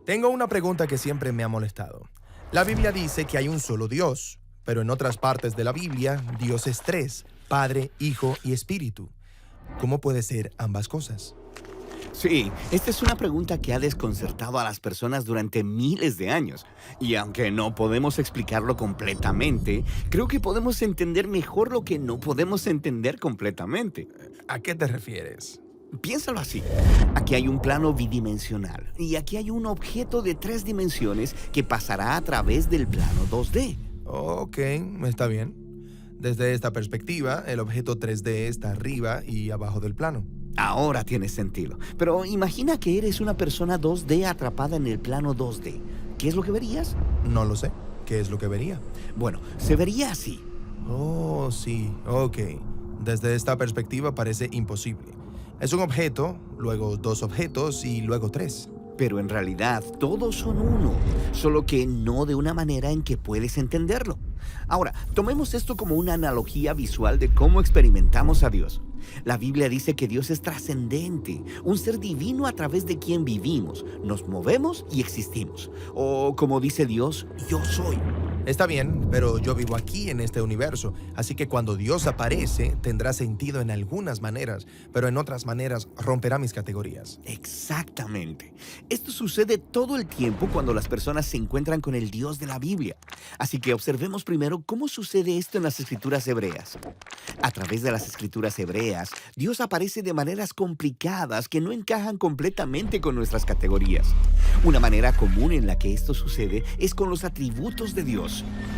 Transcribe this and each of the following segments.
Tengo una pregunta que siempre me ha molestado. La Biblia dice que hay un solo Dios, pero en otras partes de la Biblia, Dios es tres: Padre, Hijo y Espíritu. ¿Cómo puede ser ambas cosas? Sí, esta es una pregunta que ha desconcertado a las personas durante miles de años. Y aunque no podemos explicarlo completamente, creo que podemos entender mejor lo que no podemos entender completamente. ¿A qué te refieres? Piénsalo así. Aquí hay un plano bidimensional y aquí hay un objeto de 3 dimensiones que pasará a través del plano 2D. Ok, está bien. Desde esta perspectiva, el objeto 3D está arriba y abajo del plano. Ahora tiene sentido. Pero imagina que eres una persona 2D atrapada en el plano 2D. ¿Qué es lo que verías? No lo sé. ¿Qué es lo que vería? Bueno, se vería así. Oh, sí, ok. Desde esta perspectiva parece imposible. Es un objeto, luego dos objetos y luego tres. Pero en realidad todos son uno, solo que no de una manera en que puedes entenderlo. Ahora, tomemos esto como una analogía visual de cómo experimentamos a Dios. La Biblia dice que Dios es trascendente, un ser divino a través de quien vivimos, nos movemos y existimos. O como dice Dios, yo soy. Está bien, pero yo vivo aquí en este universo, así que cuando Dios aparece tendrá sentido en algunas maneras, pero en otras maneras romperá mis categorías. Exactamente. Esto sucede todo el tiempo cuando las personas se encuentran con el Dios de la Biblia. Así que observemos primero cómo sucede esto en las escrituras hebreas. A través de las escrituras hebreas, Dios aparece de maneras complicadas que no encajan completamente con nuestras categorías. Una manera común en la que esto sucede es con los atributos de Dios.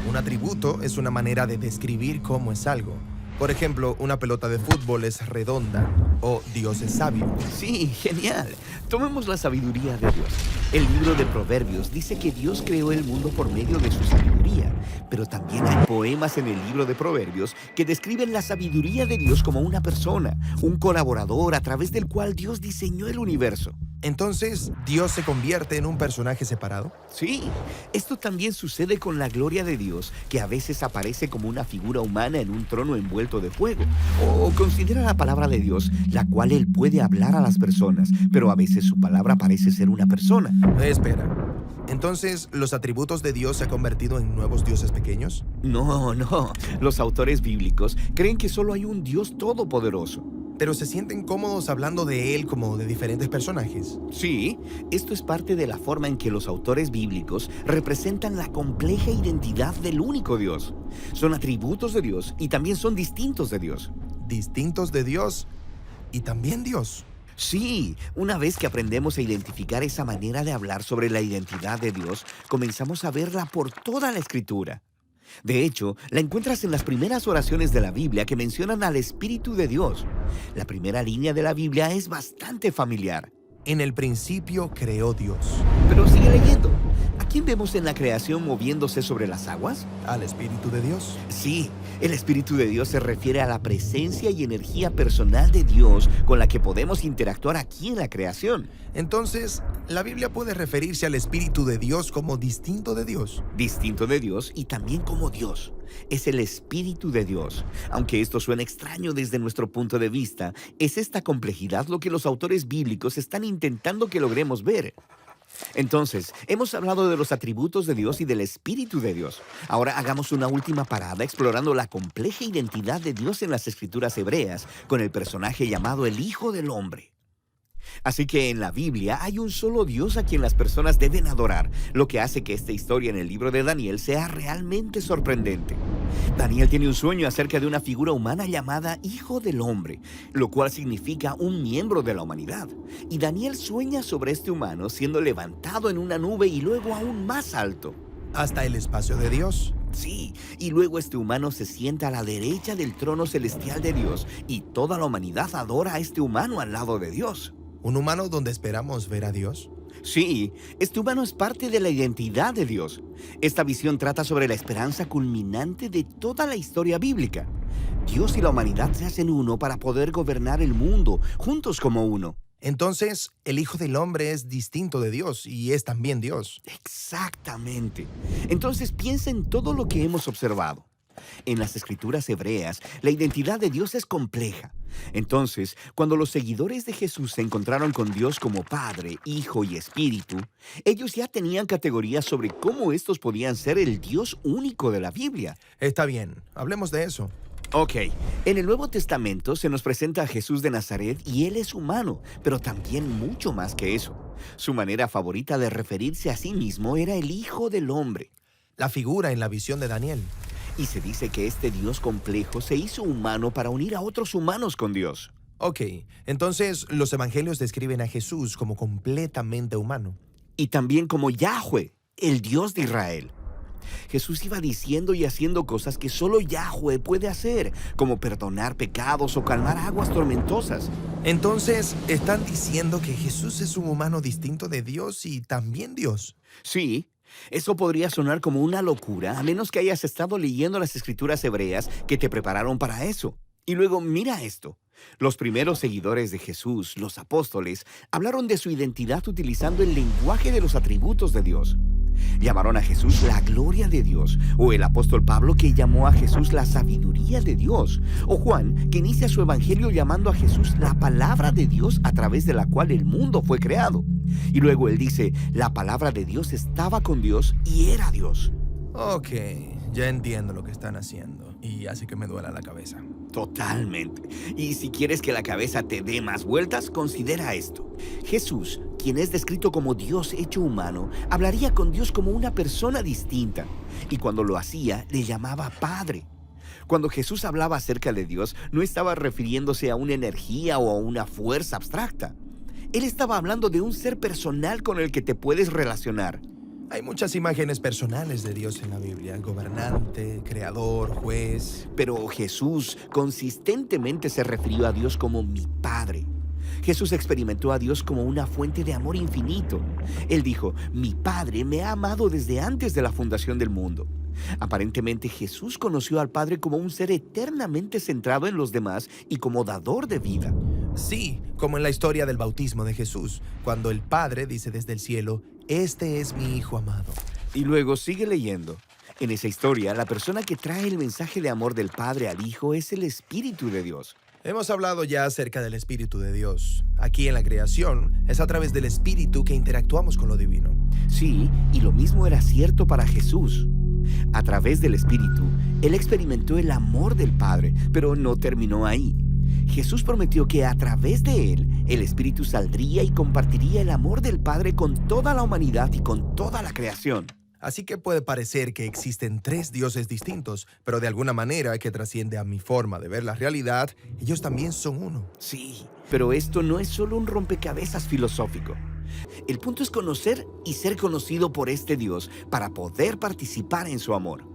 Un atributo es una manera de describir cómo es algo. Por ejemplo, una pelota de fútbol es redonda o Dios es sabio. Sí, genial. Tomemos la sabiduría de Dios. El libro de Proverbios dice que Dios creó el mundo por medio de su sabiduría, pero también hay poemas en el libro de Proverbios que describen la sabiduría de Dios como una persona, un colaborador a través del cual Dios diseñó el universo. Entonces, ¿Dios se convierte en un personaje separado? Sí, esto también sucede con la gloria de Dios, que a veces aparece como una figura humana en un trono envuelto de fuego. O considera la palabra de Dios, la cual Él puede hablar a las personas, pero a veces su palabra parece ser una persona. Espera. Entonces, ¿los atributos de Dios se han convertido en nuevos dioses pequeños? No, no. Los autores bíblicos creen que solo hay un Dios todopoderoso. Pero se sienten cómodos hablando de Él como de diferentes personajes. Sí, esto es parte de la forma en que los autores bíblicos representan la compleja identidad del único Dios. Son atributos de Dios y también son distintos de Dios. Distintos de Dios y también Dios. Sí, una vez que aprendemos a identificar esa manera de hablar sobre la identidad de Dios, comenzamos a verla por toda la Escritura. De hecho, la encuentras en las primeras oraciones de la Biblia que mencionan al Espíritu de Dios. La primera línea de la Biblia es bastante familiar. En el principio creó Dios. Pero sigue leyendo. ¿A quién vemos en la creación moviéndose sobre las aguas? Al Espíritu de Dios. Sí, el Espíritu de Dios se refiere a la presencia y energía personal de Dios con la que podemos interactuar aquí en la creación. Entonces, ¿la Biblia puede referirse al Espíritu de Dios como distinto de Dios? Distinto de Dios y también como Dios. Es el Espíritu de Dios. Aunque esto suena extraño desde nuestro punto de vista, es esta complejidad lo que los autores bíblicos están intentando que logremos ver. Entonces, hemos hablado de los atributos de Dios y del Espíritu de Dios. Ahora hagamos una última parada explorando la compleja identidad de Dios en las escrituras hebreas con el personaje llamado el Hijo del Hombre. Así que en la Biblia hay un solo Dios a quien las personas deben adorar, lo que hace que esta historia en el libro de Daniel sea realmente sorprendente. Daniel tiene un sueño acerca de una figura humana llamada Hijo del Hombre, lo cual significa un miembro de la humanidad. Y Daniel sueña sobre este humano siendo levantado en una nube y luego aún más alto. Hasta el espacio de Dios. Sí, y luego este humano se sienta a la derecha del trono celestial de Dios y toda la humanidad adora a este humano al lado de Dios. ¿Un humano donde esperamos ver a Dios? Sí, este humano es parte de la identidad de Dios. Esta visión trata sobre la esperanza culminante de toda la historia bíblica. Dios y la humanidad se hacen uno para poder gobernar el mundo, juntos como uno. Entonces, el Hijo del Hombre es distinto de Dios y es también Dios. Exactamente. Entonces piensa en todo lo que hemos observado. En las escrituras hebreas, la identidad de Dios es compleja. Entonces, cuando los seguidores de Jesús se encontraron con Dios como Padre, Hijo y Espíritu, ellos ya tenían categorías sobre cómo estos podían ser el Dios único de la Biblia. Está bien, hablemos de eso. Ok, en el Nuevo Testamento se nos presenta a Jesús de Nazaret y Él es humano, pero también mucho más que eso. Su manera favorita de referirse a sí mismo era el Hijo del Hombre. La figura en la visión de Daniel. Y se dice que este Dios complejo se hizo humano para unir a otros humanos con Dios. Ok, entonces los evangelios describen a Jesús como completamente humano. Y también como Yahweh, el Dios de Israel. Jesús iba diciendo y haciendo cosas que solo Yahweh puede hacer, como perdonar pecados o calmar aguas tormentosas. Entonces, ¿están diciendo que Jesús es un humano distinto de Dios y también Dios? Sí, eso podría sonar como una locura, a menos que hayas estado leyendo las escrituras hebreas que te prepararon para eso. Y luego mira esto. Los primeros seguidores de Jesús, los apóstoles, hablaron de su identidad utilizando el lenguaje de los atributos de Dios. Llamaron a Jesús la gloria de Dios, o el apóstol Pablo que llamó a Jesús la sabiduría de Dios, o Juan que inicia su evangelio llamando a Jesús la palabra de Dios a través de la cual el mundo fue creado. Y luego él dice, la palabra de Dios estaba con Dios y era Dios. Ok, ya entiendo lo que están haciendo y hace que me duela la cabeza. Totalmente. Y si quieres que la cabeza te dé más vueltas, considera esto. Jesús, quien es descrito como Dios hecho humano, hablaría con Dios como una persona distinta. Y cuando lo hacía, le llamaba Padre. Cuando Jesús hablaba acerca de Dios, no estaba refiriéndose a una energía o a una fuerza abstracta. Él estaba hablando de un ser personal con el que te puedes relacionar. Hay muchas imágenes personales de Dios en la Biblia: gobernante, creador, juez. Pero Jesús consistentemente se refirió a Dios como mi Padre. Jesús experimentó a Dios como una fuente de amor infinito. Él dijo, mi Padre me ha amado desde antes de la fundación del mundo. Aparentemente Jesús conoció al Padre como un ser eternamente centrado en los demás y como dador de vida. Sí, como en la historia del bautismo de Jesús, cuando el Padre dice desde el cielo, este es mi Hijo amado. Y luego sigue leyendo. En esa historia, la persona que trae el mensaje de amor del Padre al Hijo es el Espíritu de Dios. Hemos hablado ya acerca del Espíritu de Dios. Aquí en la creación, es a través del Espíritu que interactuamos con lo divino. Sí, y lo mismo era cierto para Jesús. A través del Espíritu, Él experimentó el amor del Padre, pero no terminó ahí. Jesús prometió que a través de Él, el Espíritu saldría y compartiría el amor del Padre con toda la humanidad y con toda la creación. Así que puede parecer que existen tres dioses distintos, pero de alguna manera que trasciende a mi forma de ver la realidad, ellos también son uno. Sí, pero esto no es solo un rompecabezas filosófico. El punto es conocer y ser conocido por este Dios para poder participar en su amor.